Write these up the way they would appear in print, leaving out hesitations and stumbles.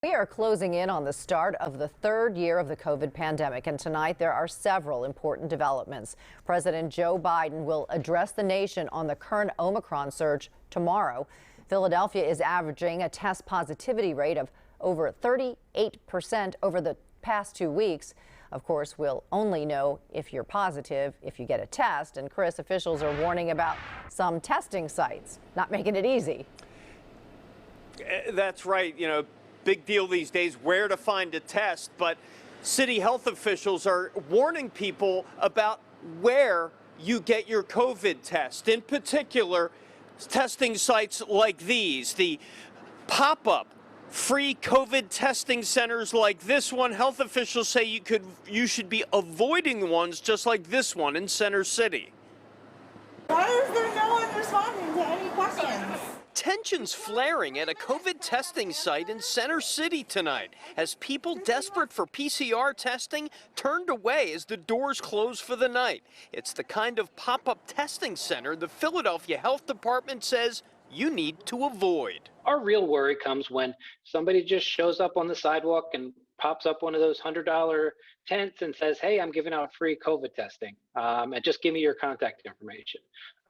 We are closing in on the start of the third year of the COVID pandemic, and tonight there are several important developments. President Joe Biden will address the nation on the current Omicron surge tomorrow. Philadelphia is averaging a test positivity rate of over 38% over the past 2 weeks. Of course, we'll only know if you're positive if you get a test. And Chris, officials are warning about some testing sites not making it easy. That's right. Big deal these days where to find a test, but city health officials are warning people about where you get your COVID test. In particular, testing sites like these, the pop-up free COVID testing centers like this one. Health officials say you should be avoiding ones just like this one in Center City. Why is there no one responding to any questions? Tensions flaring at a COVID testing site in Center City tonight as people desperate for PCR testing turned away as the doors closed for the night. It's the kind of pop-up testing center the Philadelphia Health Department says you need to avoid. Our real worry comes when somebody just shows up on the sidewalk and pops up one of those $100 tents and says, hey, I'm giving out free COVID testing, and just give me your contact information.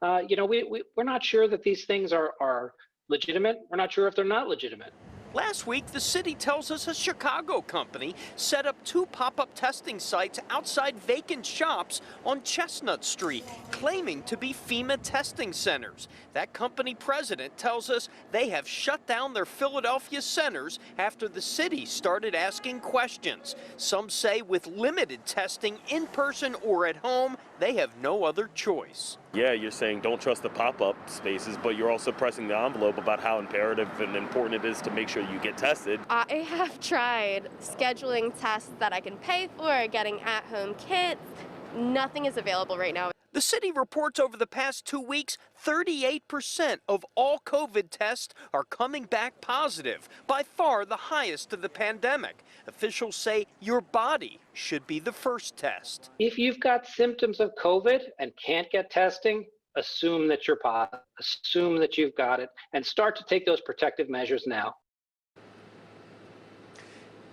We're not sure that these things are legitimate. We're not sure if they're not legitimate. Last week, the city tells us a Chicago company set up 2 pop-up testing sites outside vacant shops on Chestnut Street, claiming to be FEMA testing centers. That company president tells us they have shut down their Philadelphia centers after the city started asking questions. Some say with limited testing in person or at home, they have no other choice. Yeah, you're saying don't trust the pop-up spaces, but you're also pressing the envelope about how imperative and important it is to make sure you get tested. I have tried scheduling tests that I can pay for, getting at-home kits. Nothing is available right now. The city reports over the past 2 weeks, 38% of all COVID tests are coming back positive, by far the highest of the pandemic. Officials say your body should be the first test. If you've got symptoms of COVID and can't get testing, assume that you're positive, assume that you've got it, and start to take those protective measures now.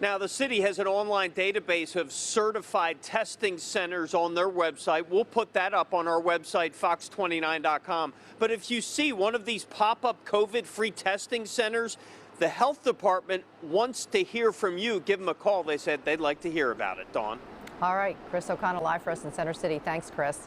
Now, the city has an online database of certified testing centers on their website. We'll put that up on our website, fox29.com. But if you see one of these pop-up COVID-free testing centers, the health department wants to hear from you. Give them a call. They said they'd like to hear about it. Dawn. All right, Chris O'Connell live for us in Center City. Thanks, Chris.